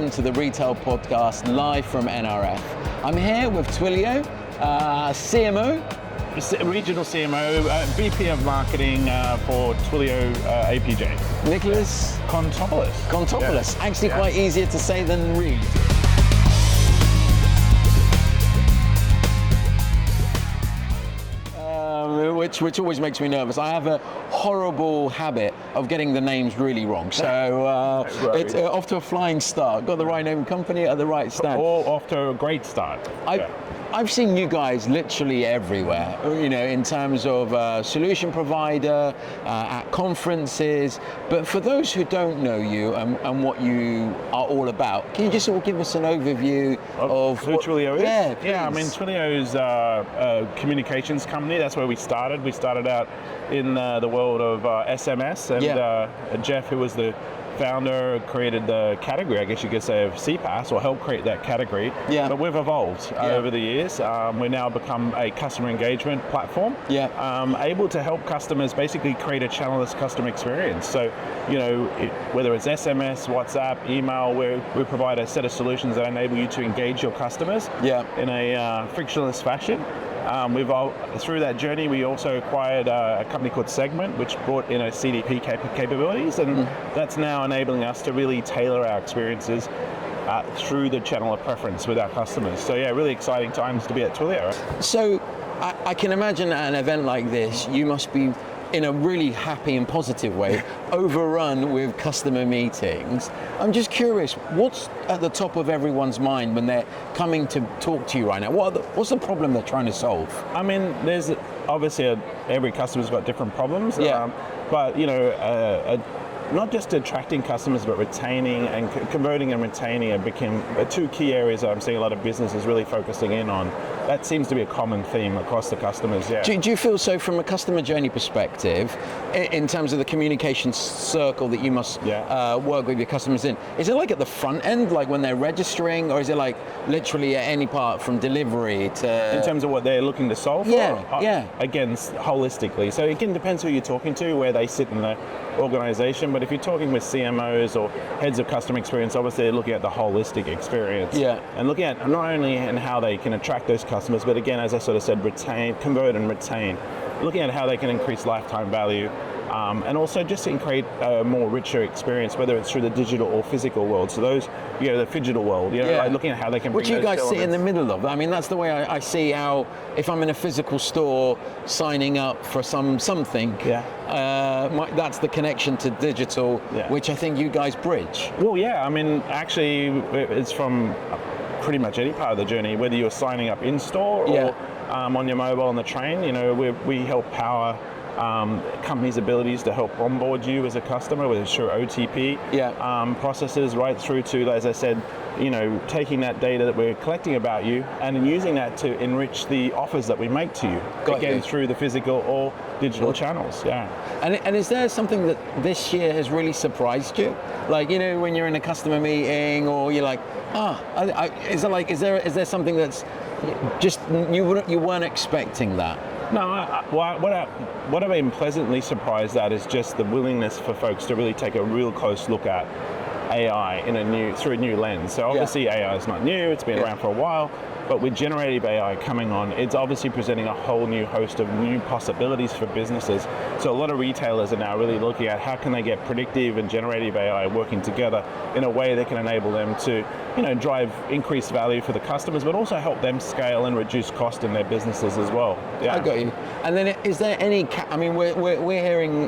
welcome to the Retail Podcast live from NRF. I'm here with Twilio, CMO. Regional CMO, VP of Marketing for Twilio APJ. Nicolas Kontopoulos. Kontopoulos, actually quite easier to say than read. Which always makes me nervous. I have a horrible habit of getting the names really wrong. So it's off to a flying start. Got the right name and company at the right stand. All off to a great start. I've seen you guys literally everywhere, you know, in terms of solution provider, at conferences. But for those who don't know you and what you are all about, can you just sort of give us an overview of who Twilio is? Yeah, I mean, Twilio is a communications company. That's where we started. We started out in the world of SMS, and Jeff, who was the founder, created the category, I guess you could say, of CPaaS, or helped create that category. Yeah. But we've evolved over the years. We've now become a customer engagement platform, able to help customers basically create a channelless customer experience. So, you know, whether it's SMS, WhatsApp, email, we provide a set of solutions that enable you to engage your customers in a frictionless fashion. Through that journey, we also acquired a company called Segment, which brought in a CDP capabilities, and that's now enabling us to really tailor our experiences through the channel of preference with our customers. So yeah, really exciting times to be at Twilio. So I can imagine at an event like this, you must be, in a really happy and positive way, overrun with customer meetings. I'm just curious, what's at the top of everyone's mind when they're coming to talk to you right now? What's the problem they're trying to solve? I mean, there's obviously every customer's got different problems, but you know, not just attracting customers, but retaining and converting and retaining have become two key areas that I'm seeing a lot of businesses really focusing in on. That seems to be a common theme across the customers, Do you feel so from a customer journey perspective, in terms of the communication circle that you must work with your customers in, is it like at the front end, like when they're registering, or is it like literally at any part from delivery to... In terms of what they're looking to solve for? Again, holistically. So again, depends who you're talking to, where they sit in the organization, but if you're talking with CMOs or heads of customer experience, obviously they're looking at the holistic experience and looking at not only in how they can attract those customers, but again, as I sort of said, convert and retain, looking at how they can increase lifetime value, and also just to create a more richer experience, whether it's through the digital or physical world. So those, you know, the phygital world, like looking at how they can bring which you guys sit in the middle of. I mean, that's the way I see how, if I'm in a physical store signing up for something, that's the connection to digital, which I think you guys bridge. Well, I mean, actually, it's from pretty much any part of the journey, whether you're signing up in store or on your mobile on the train. You know, we help power companies' abilities to help onboard you as a customer, whether it's through OTP processes, right through to, as I said, you know, taking that data that we're collecting about you and using that to enrich the offers that we make to you, through the physical or digital channels. And is there something that this year has really surprised you? Like, you know, when you're in a customer meeting, or you're like, is there something that's just you weren't expecting that? No, what I've been pleasantly surprised at is just the willingness for folks to really take a real close look at AI through a new lens. So obviously AI is not new, it's been around for a while, but with generative AI coming on, it's obviously presenting a whole new host of new possibilities for businesses. So a lot of retailers are now really looking at how can they get predictive and generative AI working together in a way that can enable them to, you know, drive increased value for the customers, but also help them scale and reduce cost in their businesses as well. I got you. And then is there any, I mean, we're hearing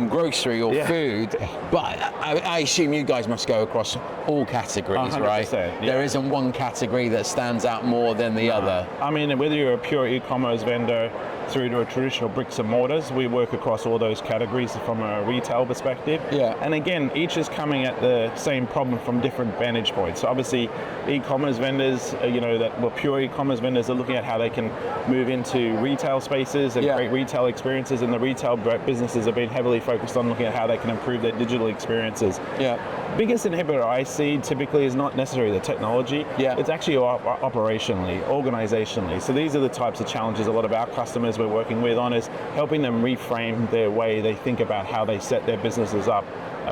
grocery or food, but I assume you guys must go across all categories, 100%, right? There isn't one category that stands out more than the other. I mean, whether you're a pure e-commerce vendor through to a traditional bricks and mortars, we work across all those categories from a retail perspective. And again, each is coming at the same problem from different vantage points. So obviously, e-commerce vendors, you know, that were pure e-commerce vendors are looking at how they can move into retail spaces and create retail experiences, and the retail businesses have been heavily focused on looking at how they can improve their digital experiences. Biggest inhibitor I see typically is not necessarily the technology, it's actually operationally, organizationally. So these are the types of challenges a lot of our customers we're working with on, is helping them reframe their way they think about how they set their businesses up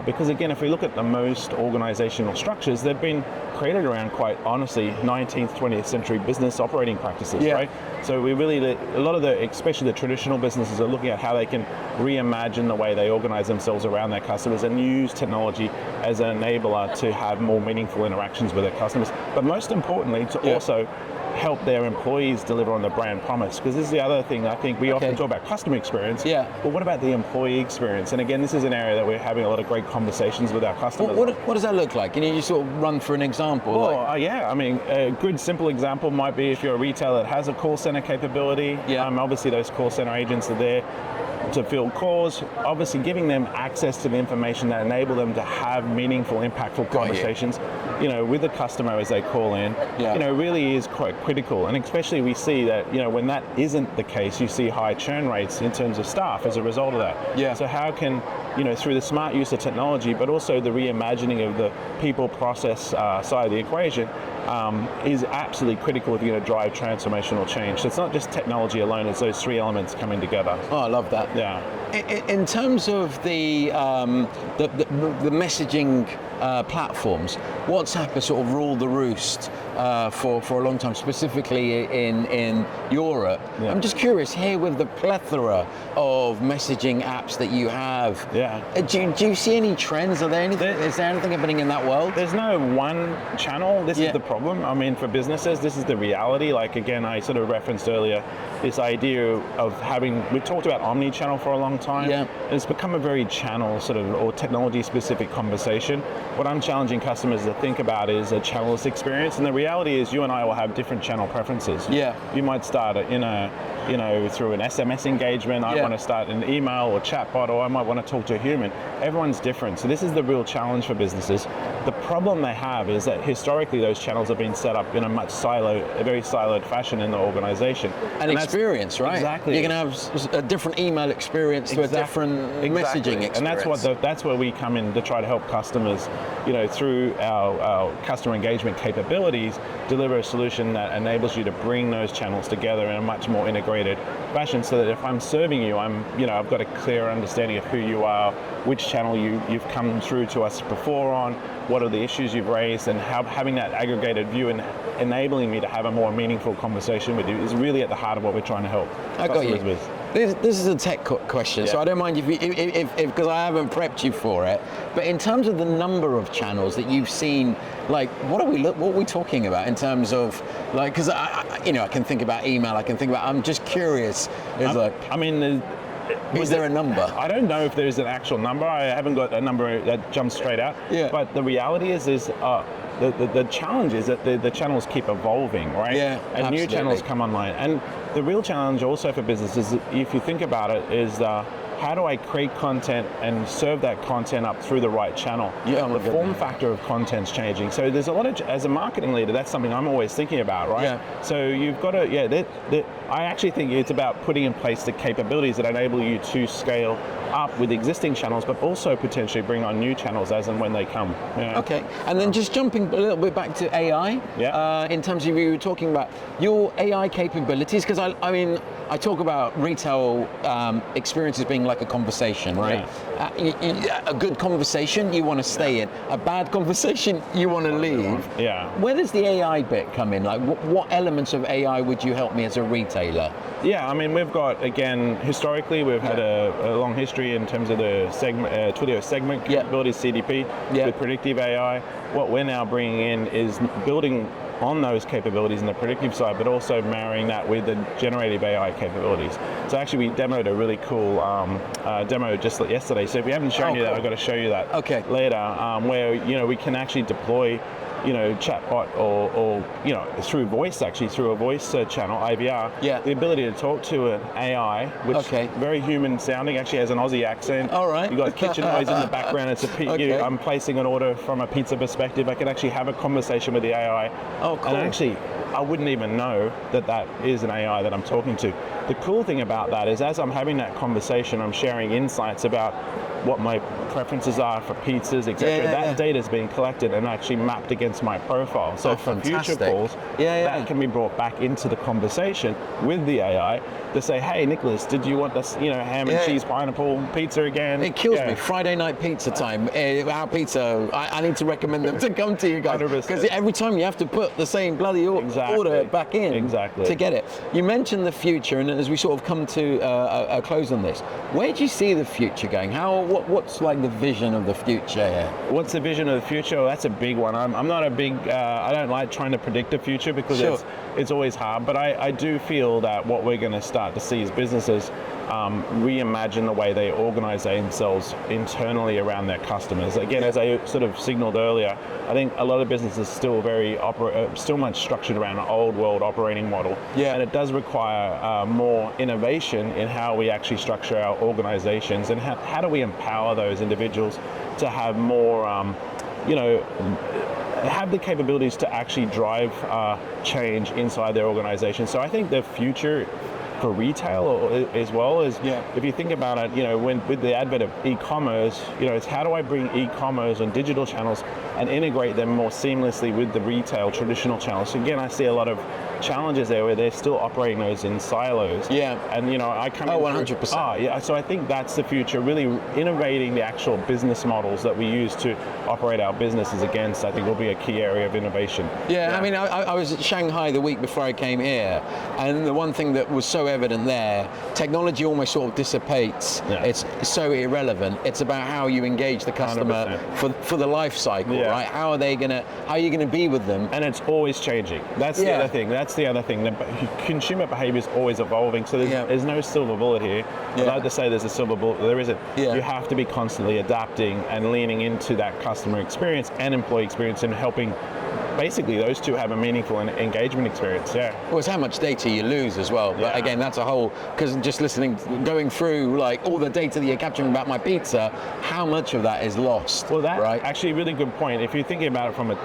Because again, if we look at the most organizational structures, they've been created around, quite honestly, 19th, 20th century business operating practices, right? So we really, a lot of especially the traditional businesses are looking at how they can reimagine the way they organize themselves around their customers and use technology as an enabler to have more meaningful interactions with their customers. But most importantly, to also help their employees deliver on the brand promise, because this is the other thing. I think we often talk about customer experience, but what about the employee experience? And again, this is an area that we're having a lot of great conversations with our customers. What does that look like? Can you just sort of run through an example? Well, yeah, I mean, a good simple example might be if you're a retailer that has a call center capability. Obviously those call center agents are there to field calls, obviously giving them access to the information that enable them to have meaningful, impactful conversations, with the customer as they call in, really is quite critical. And especially we see that, when that isn't the case, you see high churn rates in terms of staff as a result of that. So how can, through the smart use of technology, but also the reimagining of the people process side of the equation, is absolutely critical if you're going to drive transformational change. So it's not just technology alone, it's those three elements coming together. Oh, I love that. Yeah. In terms of the messaging platforms, WhatsApp has sort of ruled the roost for a long time, specifically in Europe. I'm just curious here, with the plethora of messaging apps that you have, do you see any trends? Is there anything happening in that world? There's no one channel. This is the problem. I mean, for businesses, this is the reality. Like, again, I sort of referenced earlier this idea of we talked about omni-channel for a long time. And it's become a very channel sort of, or technology specific conversation. What I'm challenging customers to think about is a channelless experience, and the reality is you and I will have different channel preferences. You might start through an SMS engagement. I want to start an email or chatbot, or I might want to talk to a human. Everyone's different. So this is the real challenge for businesses. The problem they have is that historically those channels have been set up in a very siloed fashion in the organization. And experience, right? Exactly. You can have a different email experience to a different messaging experience. And that's where we come in to try to help customers, through our customer engagement capabilities, deliver a solution that enables you to bring those channels together in a much more integrated fashion, so that if I'm serving you, I've got a clear understanding of who you are, which channel you've come through to us before on, what are the issues you've raised, and how having that aggregated view and enabling me to have a more meaningful conversation with you is really at the heart of what we're trying to help customers with. This is a tech question, so I don't mind if because I haven't prepped you for it. But in terms of the number of channels that you've seen, like what are we talking about in terms of, like, because I can think about email, I'm just curious. Is there a number? I don't know if there's an actual number. I haven't got a number that jumps straight out. But the reality is the challenge is that the channels keep evolving, right? And absolutely. New channels come online. And the real challenge also for businesses, if you think about it, is how do I create content and serve that content up through the right channel? The form factor of content's changing. So there's a lot of, as a marketing leader, that's something I'm always thinking about, right? So you've got to, I actually think it's about putting in place the capabilities that enable you to scale up with existing channels, but also potentially bring on new channels as and when they come. Okay, and then just jumping a little bit back to AI, in terms of you were talking about your AI capabilities, because I talk about retail experiences being like a conversation, right? A good conversation you want to stay in, a bad conversation you want to leave. Where does the AI bit come in? Like what elements of AI would you help me as a retailer? We've got, again, historically we've had a long history in terms of the Twilio segment capabilities, CDP, with predictive AI. What we're now bringing in is building on those capabilities in the predictive side, but also marrying that with the generative AI capabilities. So actually we demoed a really cool demo just yesterday. So if we haven't shown you that, I've got to show you that later, where we can actually deploy chatbot or through voice, actually through a voice channel, IVR, the ability to talk to an AI, which very human sounding, actually has an Aussie accent. You've got kitchen noise in the background. It's I'm placing an order from a pizza perspective. I can actually have a conversation with the AI. And actually, I wouldn't even know that is an AI that I'm talking to. The cool thing about that is as I'm having that conversation, I'm sharing insights about what my preferences are for pizzas, etc. That data is being collected and actually mapped against my profile. So for future calls, that can be brought back into the conversation with the AI to say, hey, Nicholas, did you want this, ham and cheese pineapple pizza again? It kills me. Friday night pizza time. Our pizza, I need to recommend them to come to you guys. Because every time you have to put the same bloody order back in to get it. You mentioned the future, and as we sort of come to a close on this, where do you see the future going? What's like the vision of the future here? What's the vision of the future? Well, that's a big one. I'm not a big, I don't like trying to predict the future because it's always hard, but I do feel that what we're going to start to see is businesses reimagine the way they organize themselves internally around their customers. Again, as I sort of signaled earlier, I think a lot of businesses still still much structured around an old world operating model. And it does require more innovation in how we actually structure our organizations, and how do we empower those individuals to have more, have the capabilities to actually drive change inside their organization. So I think the future for retail as well is, if you think about it, with the advent of e-commerce, it's how do I bring e-commerce and digital channels and integrate them more seamlessly with the retail traditional channels. So again, I see a lot of challenges there where they're still operating those in silos. And I come 100%. So I think that's the future, really innovating the actual business models that we use to operate our businesses against, I think will be a key area of innovation. I mean, I was at Shanghai the week before I came here, and the one thing that was so evident there, technology almost sort of dissipates. It's so irrelevant. It's about how you engage the customer for the life cycle, right? How are you gonna be with them? And it's always changing. That's the other thing. That's the other thing. The consumer behavior is always evolving. So there's no silver bullet here. I'd like to say there's a silver bullet. There isn't. You have to be constantly adapting and leaning into that customer experience and employee experience, and helping basically those two have a meaningful and engagement experience. Well, it's how much data you lose as well. But again, that's a whole, because just going through like all the data that you're capturing about my pizza, how much of that is lost? Well, that's actually a really good point. If you're thinking about it from an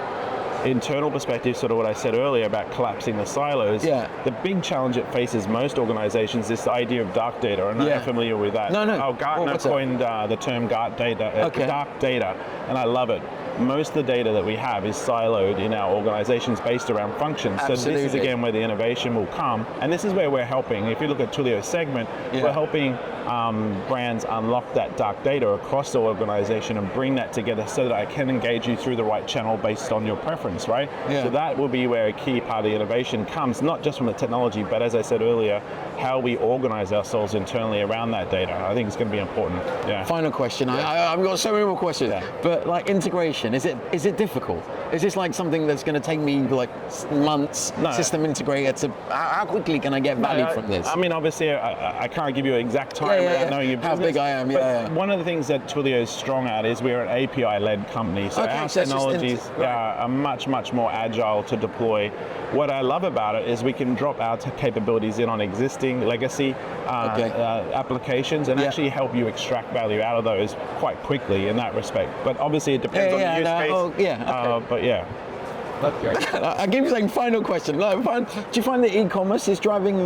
internal perspective, sort of what I said earlier about collapsing the silos, the big challenge it faces most organizations is the idea of dark data. I'm not familiar with that. No. Gartner coined the term dark data, dark data, and I love it. Most of the data that we have is siloed in our organizations based around functions. So this is again where the innovation will come, and this is where we're helping. If you look at Twilio's segment, we're helping brands unlock that dark data across the organization and bring that together so that I can engage you through the right channel based on your preference, right? So that will be where a key part of the innovation comes, not just from the technology, but as I said earlier, how we organize ourselves internally around that data. I think it's going to be important. Final question. I've got so many more questions, but like integration, is it difficult? Is this like something that's going to take me like months, system integrator, to how quickly can I get value from this? I mean, obviously, I can't give you an exact time without knowing your business. How big I am, but one of the things that Twilio is strong at is we're an API-led company, so our technologies are much more agile to deploy. What I love about it is we can drop our capabilities in on existing legacy applications and actually help you extract value out of those quite quickly in that respect. But obviously it depends on the use case. I keep saying final question. Do you find that e-commerce is driving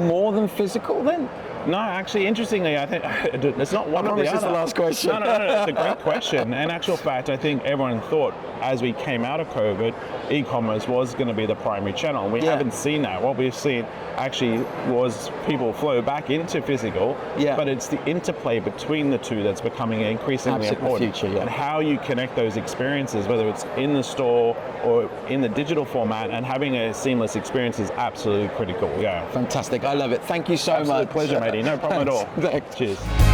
more than physical then? No, actually, interestingly, I think it's not one or the other. This is the last question. No, it's a great question. In actual fact, I think everyone thought as we came out of COVID, e-commerce was going to be the primary channel. We haven't seen that. What we've seen actually was people flow back into physical, but it's the interplay between the two that's becoming increasingly important. And how you connect those experiences, whether it's in the store or in the digital format, and having a seamless experience is absolutely critical. Fantastic. I love it. Thank you so much. Pleasure, matey. No problem at all. Thanks. Cheers.